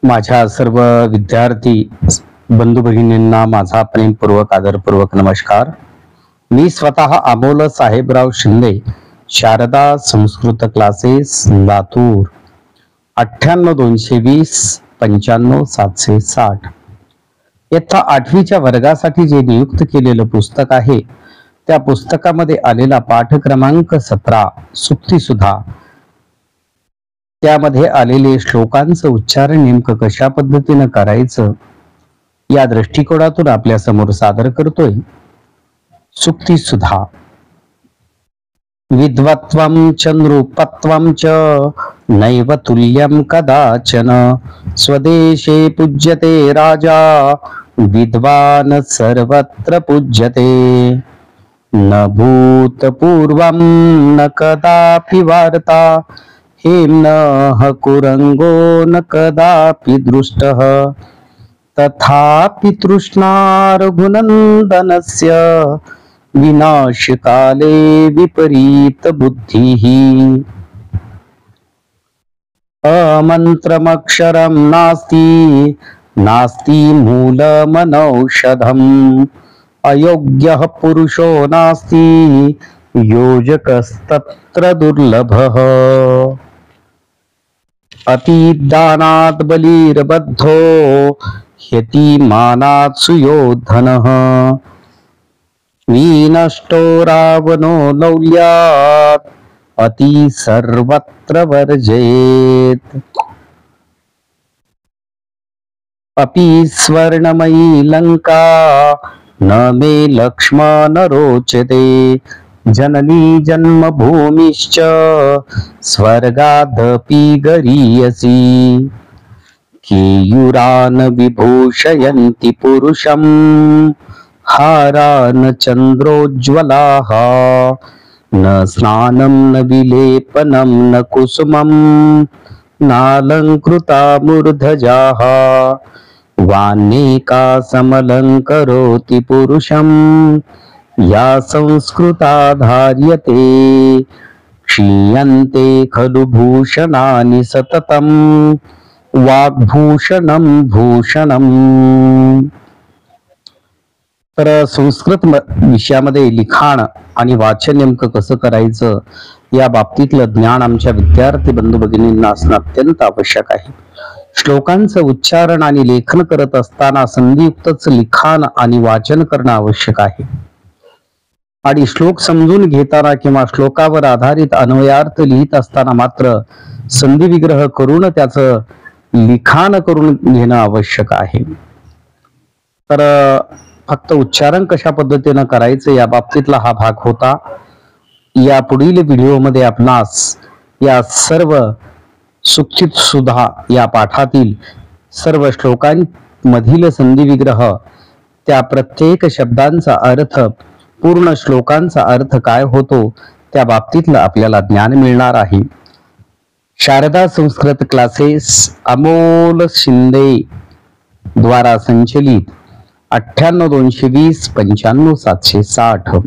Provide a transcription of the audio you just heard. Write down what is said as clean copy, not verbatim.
माझ्या सर्व विद्यार्थी बंधू भगिनींना माझा प्रेमपूर्वक आदरपूर्वक नमस्कार. मी स्वतः अमोल साहेबराव शिंदे, शारदा संस्कृत क्लासेस, लातूर. 98-220-95-760. इयत्ता 8वीच्या वर्गासाठी जे नियुक्त केलेलं पुस्तक आहे त्या पुस्तकामध्ये आलेला पाठ क्रमांक 17 सुक्तीसुधा, त्यामध्ये आलेले श्लोकांचं उच्चारण नेमकं कशा पद्धतीनं करायचं या दृष्टिकोनातून आपल्या समोर सादर करतोय. सुक्तीसुधा. विद्वत्वं च नृपत्वं च नैव तुल्यं कदाचन, स्वदेशे पूज्यते राजा विद्वान् सर्वत्र पूज्यते. न भूतपूर्वं न कदापि वार्ता, हेम्नः कुरंगो न कदापि दृष्टः. तथापि तृष्णा रघुनन्दनस्य, विनाशकाले विपरीत बुद्धिः. अमन्त्रमक्षरं नास्ति, नास्ति मूलमनौषधम्. अयोग्यः पुरुषो नास्ति, योजकस्तत्र दुर्लभः. अतिदानात् बलिर्बद्धो, ह्यतिमानात् सुयोधनः. विनष्टो रावणो लौल्यात्, अति सर्वत्र वर्जयेत्. अपि स्वर्णमयी लंका, न मे लक्ष्मण रोचते. जननी जन्मभूमिश्च, स्वर्गादपि गरीयसी. केयूरान् विभूषयन्ति पुरुषं, हारान् चन्द्रोज्ज्वलाः. न स्नानं न विलेपनं न कुसुमं, नालङ्कृता मूर्धजाः. वान्नेका समलङ्करोति पुरुषं, या संस्कृता धार्यते. क्षीयन्ते खलु भूषणानि सततं, वाग्भूषणं भूषणम्. तर संस्कृत विषयामध्ये लिखाण आणि वाचन नेमकं कसं करायचं या बाबतीतलं ज्ञान आमच्या विद्यार्थी बंधू भगिनींना असणं अत्यंत आवश्यक आहे. श्लोकांचं उच्चारण आणि लेखन करत असताना संधियुक्तच लिखाण आणि वाचन करणं आवश्यक आहे. आणि श्लोक समजून घेताना किंवा श्लोकावर आधारित अन्वयार्थ लिहित असताना मात्र संधी विग्रह करून त्याचं लिखाण करून घेणं आवश्यक आहे. तर फक्त उच्चारण कशा पद्धतीनं करायचं या बाबतीतला हा भाग होता. या पुढील व्हिडिओमध्ये आपणास या सर्व सुक्तीसुधा या पाठातील सर्व श्लोकांमधील संधी विग्रह, त्या प्रत्येक शब्दांचा अर्थ, पूर्ण श्लोकांचा अर्थ काय होतो त्या बाबतीतलं आपल्याला ज्ञान मिळणार आहे. शारदा संस्कृत क्लासेस अमोल शिंदे द्वारा संचलित 98-220-95-760.